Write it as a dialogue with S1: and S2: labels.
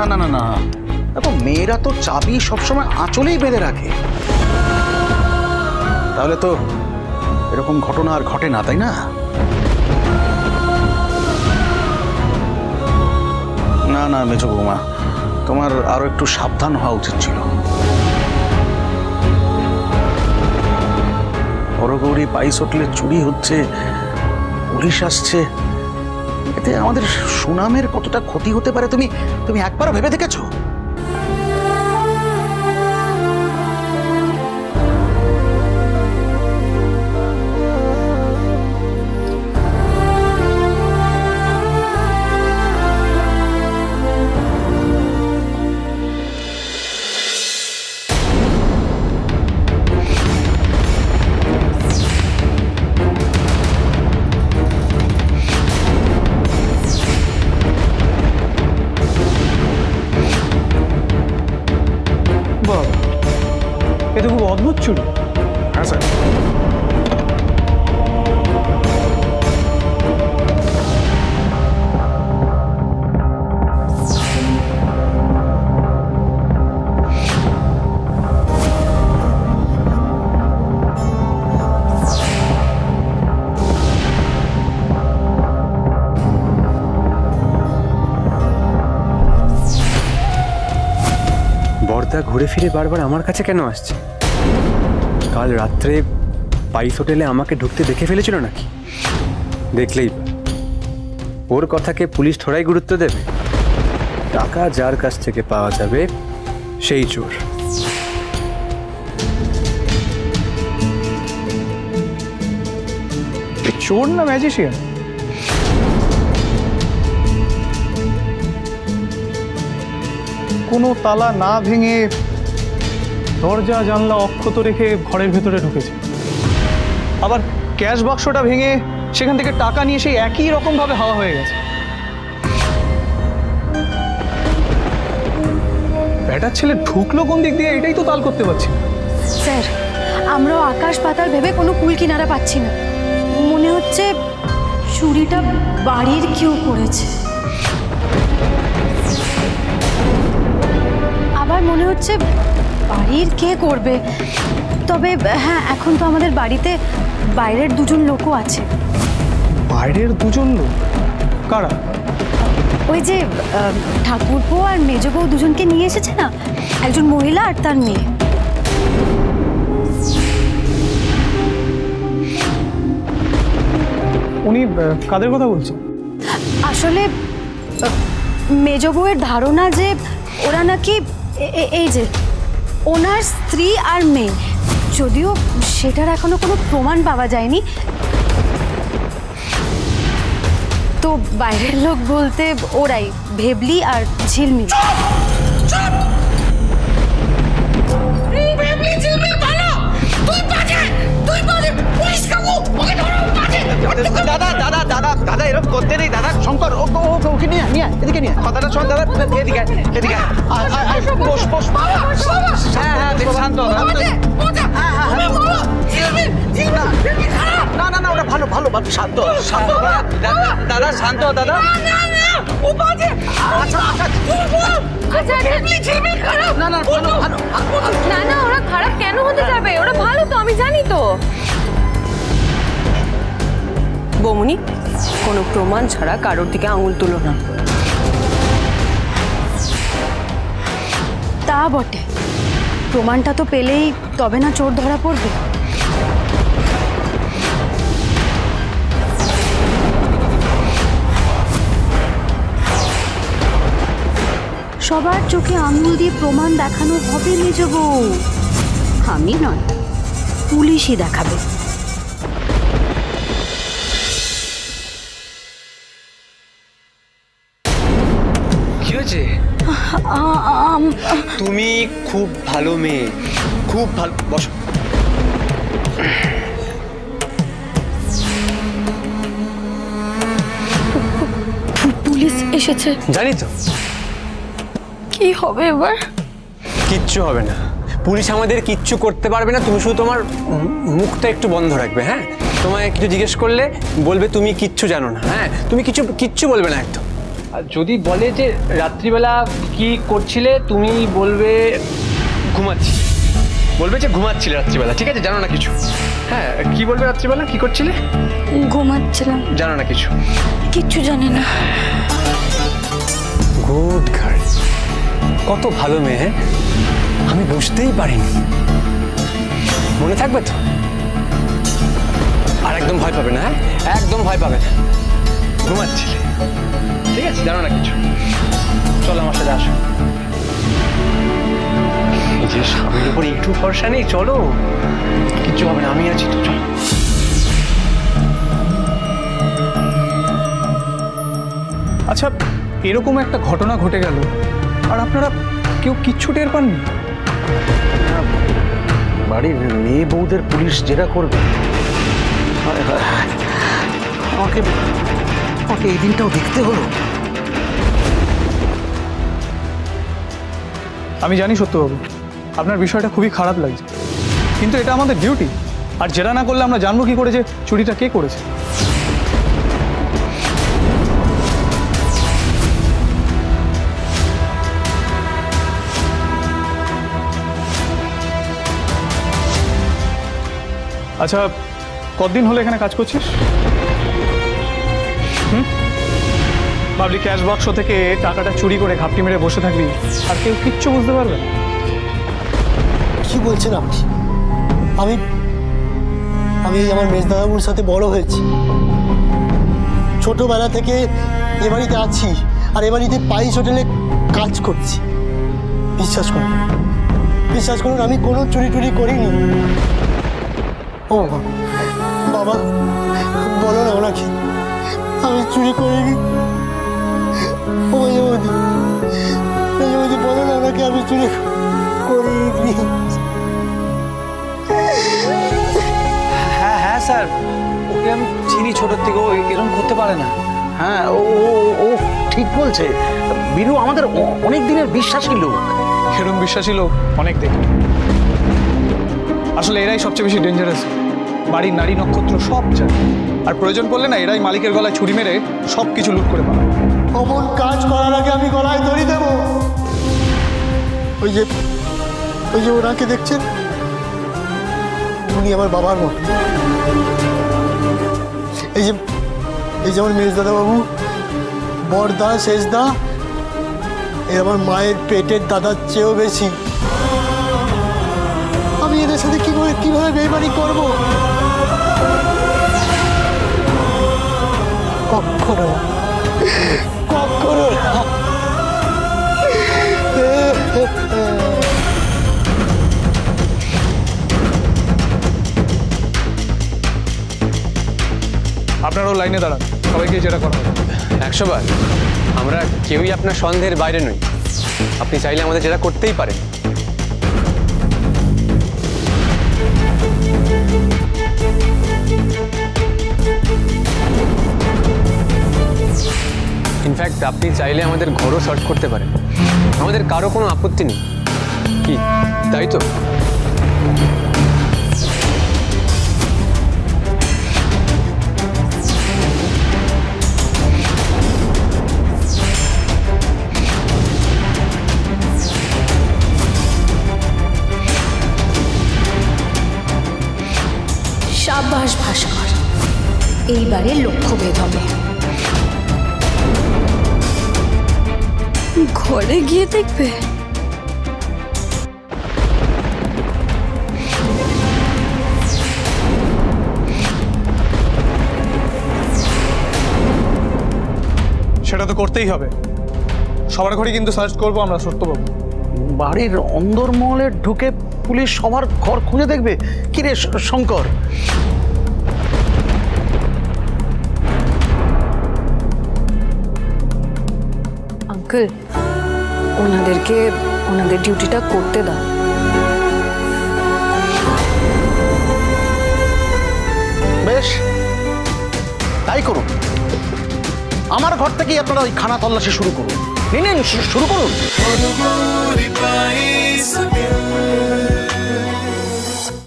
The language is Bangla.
S1: না না না না, দেখো মেয়েরা তো চাবি সবসময় আঁচলেই বেঁধে রাখে, তাহলে তো এরকম ঘটনা আর ঘটে না, তাই না? না না মেজো বৌমা, তোমার আরো একটু সাবধান হওয়া উচিত ছিল। হরগৌরী পাইস হোটেলে চুরি হচ্ছে, পুলিশ আসছে, এতে আমাদের সুনামের কতটা ক্ষতি হতে পারে তুমি তুমি একবারও ভেবে দেখেছো?
S2: এ তো খুব অদ্ভুত চুরি।
S1: হ্যাঁ স্যার।
S3: বর্দা ঘুরে ফিরে বারবার আমার কাছে কেন আসছে? কাল রাত্রে পাইস হোটেলে আমাকে ঢুকতে দেখে ফেলেছিল নাকি? দেখলেই ওর কথাকে পুলিশ থোড়াই গুরুত্ব দেবে? টাকা যার কাছ থেকে পাওয়া যাবে সেই চোর।
S2: চোর না ম্যাজিশিয়ান? কোনো তালা না ভেঙে দরজা জানলা অক্ষত রেখে ঘরের ভেতরে ঢুকেছে, আবার ক্যাশ বাক্সটা ভেঙে সেখান থেকে টাকা নিয়ে সেই একই রকম ভাবে হাওয়া হয়ে গেছে। ব্যাটার ছেলে ঢুকলো কোন দিক দিয়ে, এটাই তো তাল করতে পারছি না।
S4: স্যার, আমরাও আকাশ পাতাল ভেবে কোনো কুল কিনারা পাচ্ছি না। মনে হচ্ছে চুরিটা বাড়ির কেউ করেছে, আবার মনে হচ্ছে বাড়ির কে করবে। তবে হ্যাঁ, এখন তো আমাদের বাড়িতে বাইরের দুজন লোকও আছে।
S2: বাইরের দুজন লোক? কারা?
S4: ওই যে ঠাকুরপো আর মেজ বউ দুজনকে নিয়ে এসেছে না, একজন মহিলা আর তার মেয়ে।
S2: উনি কাদের কথা বলছেন?
S4: আসলে মেজ বউয়ের ধারণা যে ওরা নাকি এই যে ওনার স্ত্রী আর মেয়ে, যদিও সেটার এখনো কোনো প্রমাণ পাওয়া যায়নি। তো বাইরের লোক বলতে ওরাই, ভেবলি আর ঝিলমিল।
S1: দাদা দাদা দাদা দাদা এরকম করতে নেই দাদা। শঙ্কর ওকে নিয়ে এদিকে নিয়ে কথাটা শোন দাদা, এদিকে এদিকে বস বস। হ্যাঁ হ্যাঁ শান্ত। না না না, ওটা ভালো ভালো ভালো, শান্ত শান্ত দাদা, শান্ত দাদা। না না ভালো ভালো।
S5: না না, ওরা খারাপ কেন হতে যাবে? ওরা ভালো তো, আমি জানি তো। বৌমনি, কোনো প্রমাণ ছাড়া কারোর দিকে আঙুল তুলো না।
S4: তা বটে, প্রমাণটা তো পেলেই তবে না চোর ধরা পড়বে। সবার চোখে আঙুল দিয়ে প্রমাণ দেখানো হবে মেজ বউ, আমি নয়, পুলিশই দেখাবে।
S3: কি হয়েছে? তুমি খুব ভালো মেয়ে, খুব ভালো। বসো।
S4: পুলিশ এসেছে।
S3: জানি তো।
S4: কি হবে এবার?
S3: কিচ্ছু হবে না, পুলিশ আমাদের কিচ্ছু করতে পারবে না। তুমি শুধু তোমার মুখটা একটু বন্ধ রাখবে। হ্যাঁ, তোমায় কিছু জিজ্ঞেস করলে বলবে তুমি কিচ্ছু জানো না। হ্যাঁ, তুমি কিচ্ছু বলবে না একদম। আর যদি বলে যে রাত্রিবেলা কি করছিলে, তুমি বলবে ঘুমাচ্ছি, বলবে যে ঘুমাচ্ছিলে রাত্রিবেলা, ঠিক আছে? জানো না কিছু? হ্যাঁ, কি বলবে রাত্রিবেলা কি করছিলে?
S4: ঘুমাচ্ছিলাম।
S3: জানো না কিছু?
S4: কিচ্ছু জানি না।
S3: গুড গার্ল, কত ভালো মেয়ে, আমি বুঝতেই পারিনি। মনে থাকবে তো? আর একদম ভয় পাবে না, হ্যাঁ? একদম ভয় পাবে না। ঘুমাচ্ছিলে, ঠিক আছে? জানো না কিছু? চলো আমার সাথে আসো। নিজের স্বামীর উপর একটু ভরসা নেই, চলো, কিচ্ছু হবে না, আমি আছি তো, চলো।
S2: আচ্ছা, এরকম একটা ঘটনা ঘটে গেল আর আপনারা কেউ কিচ্ছু টের পাননি?
S1: বাড়ির মেয়ে বউদের পুলিশ জেরা করবে? হায় হায় হায়। আমাকে আমাকে এই দিনটাও দেখতে হলো।
S2: আমি জানি সত্যবাবু, আপনার বিষয়টা খুবই খারাপ লাগছে, কিন্তু এটা আমাদের ডিউটি। আর জেরা না করলে আমরা জানবো কি করে যে চুরিটা কে করেছে? আচ্ছা, কতদিন হলো এখানে কাজ করছিস? ভাবলি ক্যাশ বাক্স থেকে টাকাটা চুরি করে ঘাপটি মেরে বসে থাকবি আর কেউ কিচ্ছু বুঝতে পারবে না?
S6: কি বলছেন আপনি? আমি আমি আমার মেজদাদাবুর সাথে বড় হয়েছি, ছোটবেলা থেকে এ বাড়িতে আছি আর এ বাড়িতে পাইস হোটেলে কাজ করছি। বিশ্বাস করুন, বিশ্বাস করুন, আমি কোনো চুরি টুরি করিনি। ও বাবা, বলো না ওনাকে আমি চুরি করিনি। ও মেজবৌদি, মেজবৌদি, বলো না ওনাকে আমি চুরি করিনি।
S1: হ্যাঁ হ্যাঁ স্যার, ওকে আমি চিনি ছোটোর থেকে, ও এরকম করতে পারে না। হ্যাঁ, ও ও ও ঠিক বলছে। বীরু আমাদের অনেক দিনের বিশ্বাসী লোক।
S2: এরকম বিশ্বাসী লোক অনেক দেখি। আসলে এরাই সবচেয়ে বেশি ডেঞ্জারাস। বাড়ির নারী নক্ষত্র সব জানে, আর প্রয়োজন পড়লে না এরাই মালিকের গলায় ছুরি মেরে সব কিছু লুট করে পাবে।
S6: অমন কাজ করার আগে আমি গলায় দড়ি দেব। ওই যে ওনাকে দেখছেন, উনি আমার বাবার মতো। এই যে আমার মেজদাদা বাবু, বড়দা, শেষদা, এ আমার মায়ের পেটের দাদার চেয়েও বেশি। আমি এদের সাথে কিভাবে বেইমানি করবো? কখনো কখনো না।
S2: আপনারাও লাইনে দাঁড়ান, সবাইকে যেটা করা হবে।
S3: 100 বার। আমরা কেউই আপনার সন্দেহের বাইরে নই, আপনি চাইলে আমাদের যেটা করতেই পারেন। ইনফ্যাক্ট আপনি চাইলে আমাদের ঘরও সার্চ করতে পারেন, আমাদের কারো কোনো আপত্তি নেই। কি তাই তো?
S4: সাবাস ভাস্কর, এইবারে লক্ষ্যভেদ হবে। ঘরে গিয়ে দেখবে।
S2: সেটা তো করতেই হবে। সবার ঘরে কিন্তু সার্চ করবো আমরা, সত্যবাবু।
S1: বাড়ির অন্দরমহলে ঢুকে পুলিশ সবার ঘর খুঁজে দেখবে? কি রে শঙ্কর?
S5: আঙ্কেল, ওনাদেরকে ওনাদের ডিউটিটা করতে দাও।
S1: বেশ, তাই করুন। আমার ঘর থেকেই আপনারা ওই খানা তল্লাশি শুরু করুন। নিন, শুরু করুন।